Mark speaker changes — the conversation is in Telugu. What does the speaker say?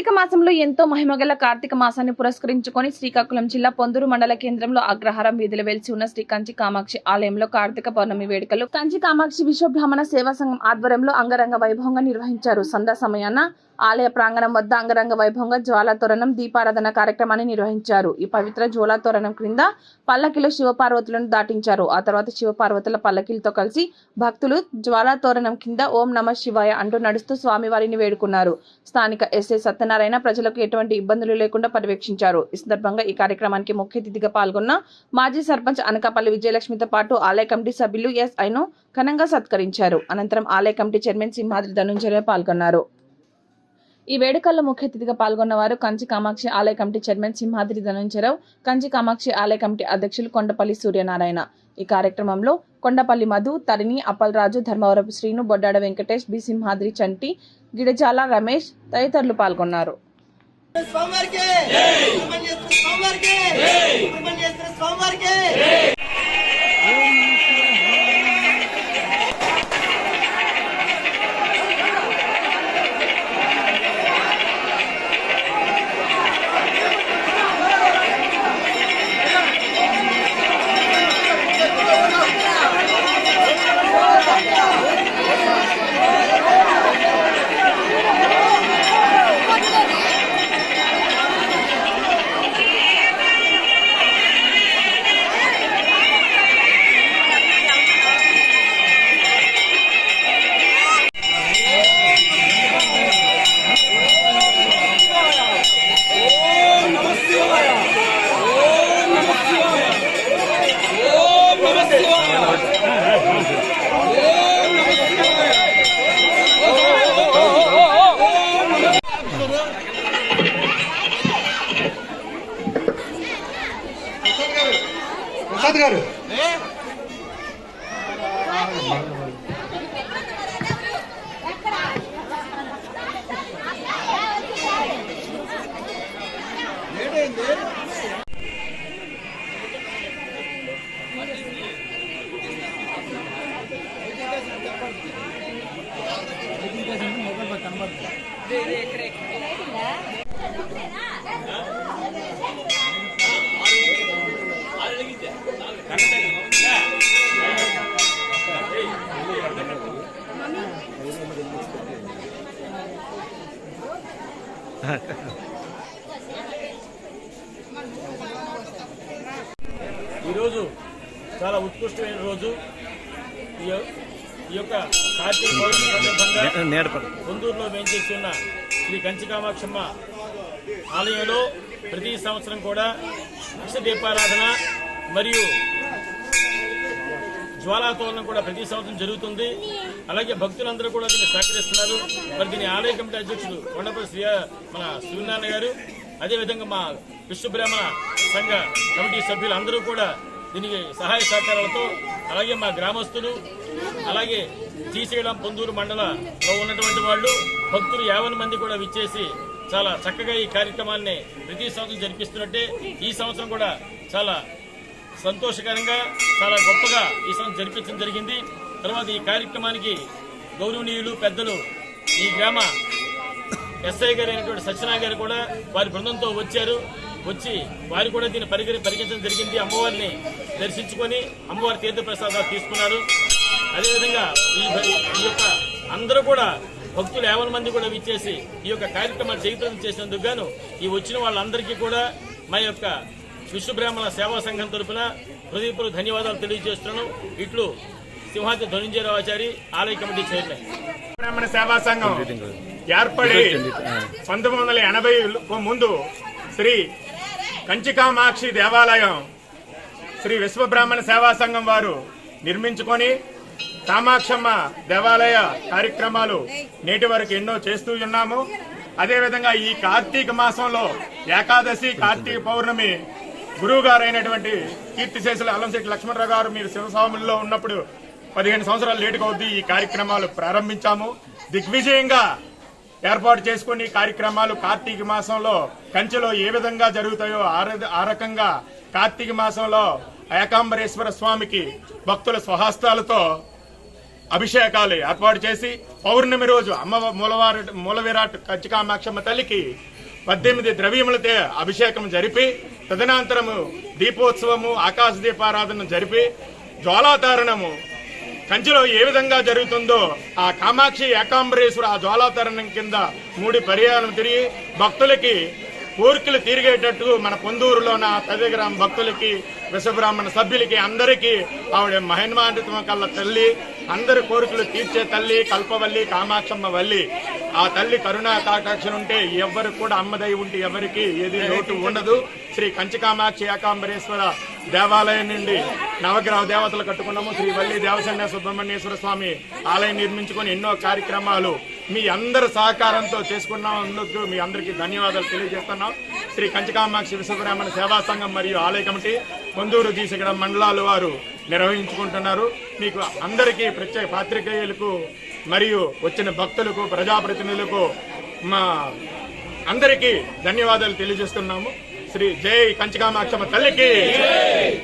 Speaker 1: కార్తీక మాసంలో ఎంతో మహిమగల కార్తీక మాసాన్ని పురస్కరించుకొని శ్రీకాకుళం జిల్లా పొందూరు మండల కేంద్రంలో అగ్రహారం వీధిలో వెలిసి ఉన్న శ్రీ కంచి కామాక్షి ఆలయంలో కార్తీక పౌర్ణమి వేడుకలు కంచి కామాక్షి విశ్వబ్రాహ్మణ సేవా సంఘం ఆధ్వర్యంలో అంగరంగ వైభవంగా నిర్వహించారు. సంధ్యా సమయాన ఆలయ ప్రాంగణం వద్ద అంగరంగ వైభవంగా జ్వాలా తోరణం దీపారాధన కార్యక్రమాన్ని నిర్వహించారు. ఈ పవిత్ర జ్వాలా తోరణం క్రింద పల్లకిలో శివపార్వతులను దాటించారు. ఆ తర్వాత శివపార్వతుల పల్లకిలతో కలిసి భక్తులు జ్వాలా తోరణం కింద ఓం నమః శివాయ అంటూ నడుస్తూ స్వామివారిని వేడుకున్నారు. స్థానిక ఎస్ఐ సత్యనారాయణ ప్రజలకు ఎటువంటి ఇబ్బందులు లేకుండా పర్యవేక్షించారు. ఈ సందర్భంగా ఈ కార్యక్రమానికి ముఖ్య అతిథిగా పాల్గొన్న మాజీ సర్పంచ్ అనకాపల్లి విజయలక్ష్మితో పాటు ఆలయ కమిటీ సభ్యులు ఎస్ఐను ఘనంగా సత్కరించారు. అనంతరం ఆలయ కమిటీ చైర్మన్ సింహాద్రి ధనుంజయ పాల్గొన్నారు. ఈ వేడుకల్లో ముఖ్య అతిథిగా పాల్గొన్న వారు కంచి కామాక్షి ఆలయ కమిటీ చైర్మన్ సింహాద్రి ధనుంజయరావు, కంచి కామాక్షి ఆలయ కమిటీ అధ్యక్షులు కొండపల్లి సూర్యనారాయణ. ఈ కార్యక్రమంలో కొండపల్లి మధు, తరిణి, అప్పలరాజు, ధర్మవరపు శ్రీను, బొడ్డాడ వెంకటేష్, బి సింహాద్రి, చంటి, గిడజాల రమేష్ తదితరులు పాల్గొన్నారు.
Speaker 2: ప్రసాద్ గారు
Speaker 3: ఈరోజు చాలా ఉత్కృష్టమైన రోజు. ఈ యొక్క కార్తీక పౌర్ణమి సందర్భంగా పొందూరులో వేంచేసి ఉన్న శ్రీ కంచి కామాక్షమ్మ ఆలయంలో ప్రతి సంవత్సరం కూడా అక్ష దీపారాధన మరియు జ్వాలా తోరణం కూడా ప్రతి సంవత్సరం జరుగుతుంది. అలాగే భక్తులందరూ కూడా దీన్ని సహకరిస్తున్నారు. మరి దీని ఆలయ కమిటీ అధ్యక్షుడు కొండపల్లి మన సూర్యనారాయణ గారు, అదేవిధంగా మా విశ్వబ్రాహ్మణ సంఘ కమిటీ సభ్యులు అందరూ కూడా దీనికి సహాయ సహకారాలతో, అలాగే మా గ్రామస్తులు, అలాగే శ్రీశైలం పొందూరు మండలంలో ఉన్నటువంటి వాళ్ళు భక్తులు 50 మంది కూడా విచ్చేసి చాలా చక్కగా ఈ కార్యక్రమాన్ని ప్రతి సంవత్సరం జరిపిస్తున్నట్టే ఈ సంవత్సరం కూడా చాలా సంతోషకరంగా చాలా గొప్పగా ఈ సంవత్సరం జరిపించడం జరిగింది. తర్వాత ఈ కార్యక్రమానికి గౌరవనీయులు పెద్దలు ఈ గ్రామ ఎస్ఐ గారు అయినటువంటి సత్యనారాయణ గారు కూడా వారి బృందంతో వచ్చి వారు కూడా దీన్ని పరిగణించడం జరిగింది. అమ్మవారిని దర్శించుకొని అమ్మవారి తీర్థప్రసాదాలు తీసుకున్నారు. అదేవిధంగా ఈ యొక్క అందరూ కూడా భక్తులు 50 మంది కూడా విచ్చేసి ఈ యొక్క కార్యక్రమాన్ని జయప్రదం చేసినందుకు గాను ఈ వచ్చిన వాళ్ళందరికీ కూడా మా యొక్క విశ్వబ్రాహ్మణ సేవా సంఘం తరఫున హృదయపూర్వక ధన్యవాదాలు తెలియజేస్తున్నాను. ఇట్లు సింహాద్రి ధనుంజయరావాచారి, ఆలయ కమిటీ చైర్మన్.
Speaker 2: బ్రాహ్మణ సేవా సంఘం ఏర్పడి 1980 ముందు శ్రీ కంచి కామాక్షి దేవాలయం శ్రీ విశ్వబ్రాహ్మణ సేవా సంఘం వారు నిర్మించుకొని కామాక్షమ్మ దేవాలయ కార్యక్రమాలు నేటి వరకు ఎన్నో చేస్తూ ఉన్నాము. అదేవిధంగా ఈ కార్తీక మాసంలో ఏకాదశి, కార్తీక పౌర్ణమి గురువు గారు అయినటువంటి కీర్తిశేషులు అల్లంశెట్టి లక్ష్మణరావు గారు మీరు శివస్వాముల్లో ఉన్నప్పుడు 15 సంవత్సరాలు లేటుగా అవుద్ది ఈ కార్యక్రమాలు ప్రారంభించాము. దిగ్విజయంగా ఏర్పాటు చేసుకుని కార్యక్రమాలు కార్తీక మాసంలో కంచిలో ఏ విధంగా జరుగుతాయో ఆ రకంగా కార్తీక మాసంలో ఏకాంబరేశ్వర స్వామికి భక్తుల స్వహస్తాలతో అభిషేకాలు ఏర్పాటు చేసి పౌర్ణమి రోజు అమ్మ మూలవిరాట్ కంచి కామాక్షమ్మ తల్లికి 18 ద్రవ్యములతో అభిషేకం జరిపి తదనంతరము దీపోత్సవము ఆకాశ దీపారాధన జరిపి జ్వాలాతారణము కంచిలో ఏ విధంగా జరుగుతుందో ఆ కామాక్షి ఏకాంబరేశ్వర ఆ జ్వాలాతరణం కింద 3 పర్యాయం తిరిగి భక్తులకి కోరికలు తీరిగేటట్టు మన పొందూరులోన తదిగ్రామ భక్తులకి విశ్వబ్రాహ్మణ సభ్యులకి అందరికీ ఆవిడ మహిమాన్వితం కల్ల తల్లి, అందరి కోరికలు తీర్చే తల్లి, కల్పవల్లి కామాక్షమ్మ వల్లి. ఆ తల్లి కరుణా కాటాక్షం ఉంటే ఎవరికి కూడా అమ్మదై ఉంటే ఎవరికి ఏది లోటు ఉండదు. శ్రీ కంచి కామాక్షి ఏకాంబరేశ్వర దేవాలయం నుండి నవగ్రహ దేవతలు కట్టుకున్నాము. శ్రీ వల్లి దేవసేన సుబ్రహ్మణ్యేశ్వర స్వామి ఆలయం నిర్మించుకొని ఎన్నో కార్యక్రమాలు మీ అందరి సహకారంతో చేసుకున్నందుకు మీ అందరికీ ధన్యవాదాలు తెలియజేస్తున్నాం. శ్రీ కంచి కామాక్షి విశ్వబ్రాహ్మణ సేవా సంఘం మరియు ఆలయ కమిటీ పొందూరు దీసగడ మండలాల వారు నిర్వహించుకుంటున్నారు. మీకు అందరికీ ప్రత్యేక పాత్రికేయులకు మరియు వచ్చిన భక్తులకు ప్రజాప్రతినిధులకు మా అందరికీ ధన్యవాదాలు తెలియజేస్తున్నాము. శ్రీ జై కంచి కామాక్షమ్మ తల్లికి.